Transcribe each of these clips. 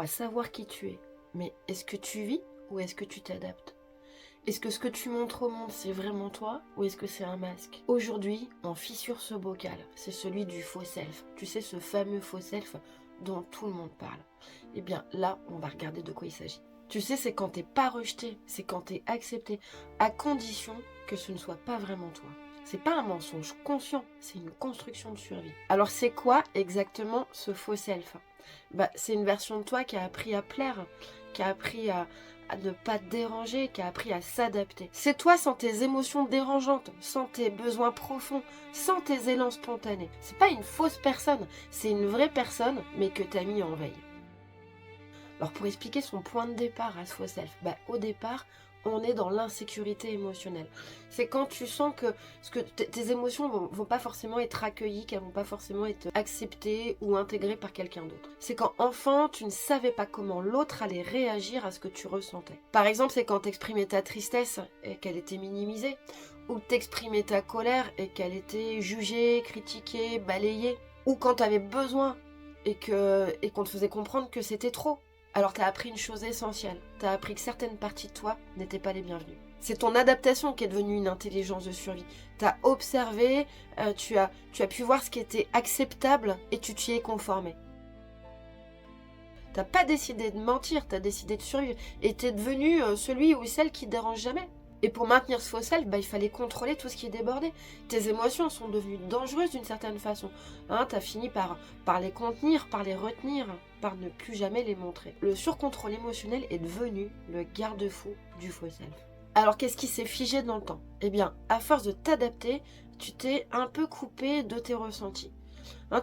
à savoir qui tu es. Mais est-ce que tu vis ou est-ce que tu t'adaptes? Est-ce que ce que tu montres au monde, c'est vraiment toi ou est-ce que c'est un masque? Aujourd'hui, on fissure ce bocal. C'est celui du faux self. Tu sais, ce fameux faux self dont tout le monde parle. Eh bien, là, on va regarder de quoi il s'agit. Tu sais, c'est quand t'es pas rejeté, c'est quand t'es accepté, à condition que ce ne soit pas vraiment toi. C'est pas un mensonge conscient, c'est une construction de survie. Alors c'est quoi exactement ce faux self? C'est une version de toi qui a appris à plaire, qui a appris à ne pas te déranger, qui a appris à s'adapter. C'est toi sans tes émotions dérangeantes, sans tes besoins profonds, sans tes élans spontanés. C'est pas une fausse personne, c'est une vraie personne, mais que t'as mis en veille. Alors pour expliquer son point de départ à ce faux self, au départ, on est dans l'insécurité émotionnelle. C'est quand tu sens que tes émotions vont pas forcément être accueillies, qu'elles vont pas forcément être acceptées ou intégrées par quelqu'un d'autre. C'est quand enfant, tu ne savais pas comment l'autre allait réagir à ce que tu ressentais. Par exemple, c'est quand t'exprimais ta tristesse et qu'elle était minimisée, ou t'exprimais ta colère et qu'elle était jugée, critiquée, balayée, ou quand t'avais besoin et qu'on te faisait comprendre que c'était trop. Alors t'as appris une chose essentielle, t'as appris que certaines parties de toi n'étaient pas les bienvenues. C'est ton adaptation qui est devenue une intelligence de survie. T'as observé, tu as pu voir ce qui était acceptable et tu t'y es conformé. T'as pas décidé de mentir, t'as décidé de survivre. Et t'es devenu celui ou celle qui dérange jamais. Et pour maintenir ce faux self, il fallait contrôler tout ce qui est débordé. Tes émotions sont devenues dangereuses d'une certaine façon. T'as fini par les contenir, par les retenir, par ne plus jamais les montrer. Le surcontrôle émotionnel est devenu le garde-fou du faux self. Alors qu'est-ce qui s'est figé dans le temps? Eh bien, à force de t'adapter, tu t'es un peu coupé de tes ressentis.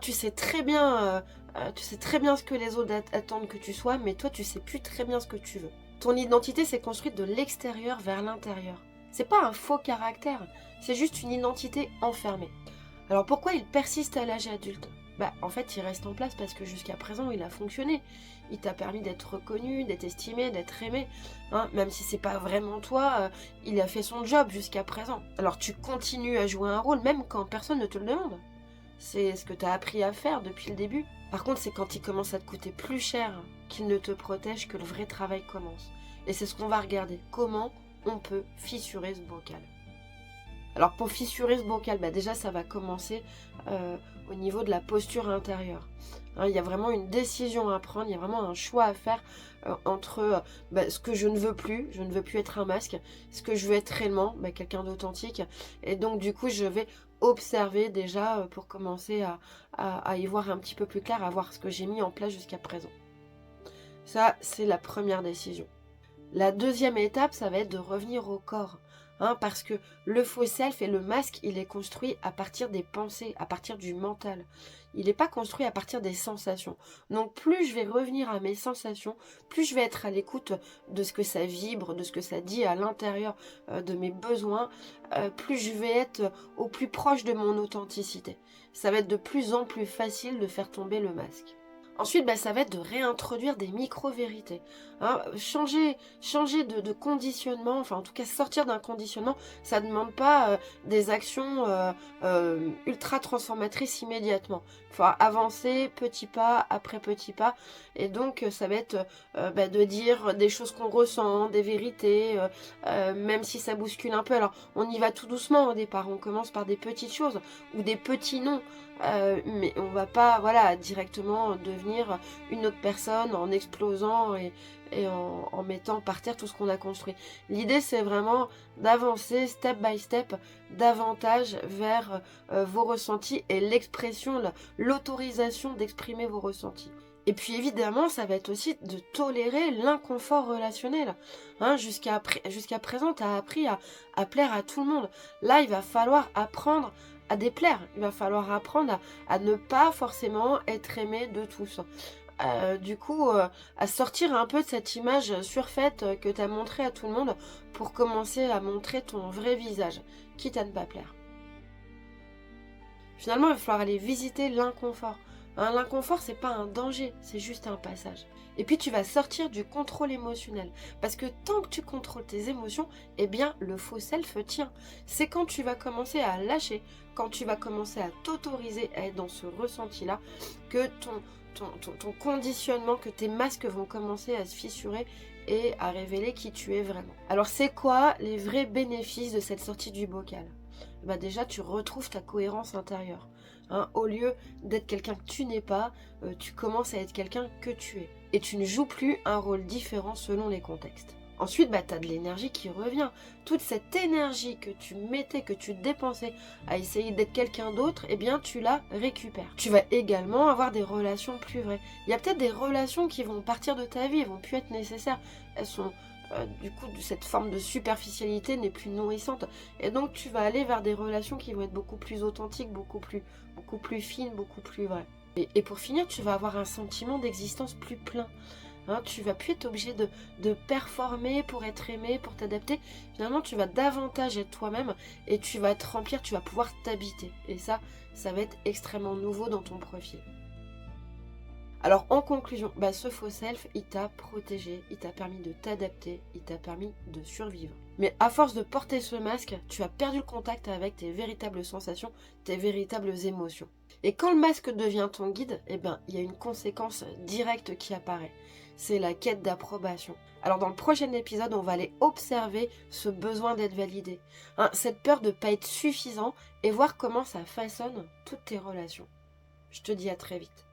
Tu sais très bien ce que les autres attendent que tu sois, mais toi tu sais plus très bien ce que tu veux. Ton identité s'est construite de l'extérieur vers l'intérieur. C'est pas un faux caractère, c'est juste une identité enfermée. Alors pourquoi il persiste à l'âge adulte? En fait, il reste en place parce que jusqu'à présent, il a fonctionné. Il t'a permis d'être reconnu, d'être estimé, d'être aimé. Même si c'est pas vraiment toi, il a fait son job jusqu'à présent. Alors tu continues à jouer un rôle même quand personne ne te le demande. C'est ce que tu as appris à faire depuis le début. Par contre, c'est quand il commence à te coûter plus cher qu'il ne te protège que le vrai travail commence. Et c'est ce qu'on va regarder. Comment on peut fissurer ce bocal. Alors pour fissurer ce bocal, déjà ça va commencer au niveau de la posture intérieure. Il y a vraiment une décision à prendre, il y a vraiment un choix à faire entre ce que je ne veux plus être un masque, ce que je veux être réellement, quelqu'un d'authentique. Et donc du coup je vais observer déjà pour commencer à y voir un petit peu plus clair, à voir ce que j'ai mis en place jusqu'à présent. Ça, c'est la première décision. La deuxième étape, ça va être de revenir au corps. Parce que le faux self et le masque, il est construit à partir des pensées, à partir du mental. Il n'est pas construit à partir des sensations. Donc plus je vais revenir à mes sensations, plus je vais être à l'écoute de ce que ça vibre, de ce que ça dit à l'intérieur de mes besoins, plus je vais être au plus proche de mon authenticité. Ça va être de plus en plus facile de faire tomber le masque. Ensuite, ça va être de réintroduire des micro-vérités. Changer de conditionnement, enfin en tout cas sortir d'un conditionnement, ça ne demande pas des actions ultra transformatrices immédiatement. Il faut avancer petit pas après petit pas. Et donc ça va être de dire des choses qu'on ressent, des vérités, même si ça bouscule un peu. Alors on y va tout doucement au départ, on commence par des petites choses ou des petits noms. Mais on va pas directement devenir une autre personne en explosant et en mettant par terre tout ce qu'on a construit. L'idée c'est vraiment d'avancer step by step davantage vers vos ressentis et l'expression, l'autorisation d'exprimer vos ressentis. Et puis évidemment, ça va être aussi de tolérer l'inconfort relationnel. Jusqu'à présent, tu as appris à plaire à tout le monde. Là, il va falloir apprendre à déplaire. Il va falloir apprendre à ne pas forcément être aimé de tous. Du coup, à sortir un peu de cette image surfaite que tu as montrée à tout le monde pour commencer à montrer ton vrai visage, quitte à ne pas plaire. Finalement, il va falloir aller visiter l'inconfort. L'inconfort, c'est pas un danger, c'est juste un passage. Et puis tu vas sortir du contrôle émotionnel. Parce que tant que tu contrôles tes émotions, eh bien le faux self tient. C'est quand tu vas commencer à lâcher, quand tu vas commencer à t'autoriser à être dans ce ressenti-là, que ton conditionnement, que tes masques vont commencer à se fissurer et à révéler qui tu es vraiment. Alors c'est quoi les vrais bénéfices de cette sortie du bocal? Bah déjà tu retrouves ta cohérence intérieure. Hein, au lieu d'être quelqu'un que tu n'es pas, tu commences à être quelqu'un que tu es. Et tu ne joues plus un rôle différent selon les contextes. Ensuite, bah, tu as de l'énergie qui revient. Toute cette énergie que tu mettais, que tu dépensais à essayer d'être quelqu'un d'autre, eh bien tu la récupères. Tu vas également avoir des relations plus vraies. Il y a peut-être des relations qui vont partir de ta vie, elles vont plus être nécessaires. Elles sont du coup, cette forme de superficialité n'est plus nourrissante. Et donc tu vas aller vers des relations qui vont être beaucoup plus authentiques, beaucoup plus fines, beaucoup plus vraies. Et pour finir, tu vas avoir un sentiment d'existence plus plein. Hein, tu vas plus être obligé de performer pour être aimé, pour t'adapter. Finalement, tu vas davantage être toi-même et tu vas te remplir, tu vas pouvoir t'habiter. Et ça va être extrêmement nouveau dans ton profil. Alors en conclusion, bah, ce faux self, il t'a protégé, il t'a permis de t'adapter, il t'a permis de survivre. Mais à force de porter ce masque, tu as perdu le contact avec tes véritables sensations, tes véritables émotions. Et quand le masque devient ton guide, eh ben, il y a une conséquence directe qui apparaît. C'est la quête d'approbation. Alors dans le prochain épisode, on va aller observer ce besoin d'être validé. Hein, cette peur de ne pas être suffisant et voir comment ça façonne toutes tes relations. Je te dis à très vite.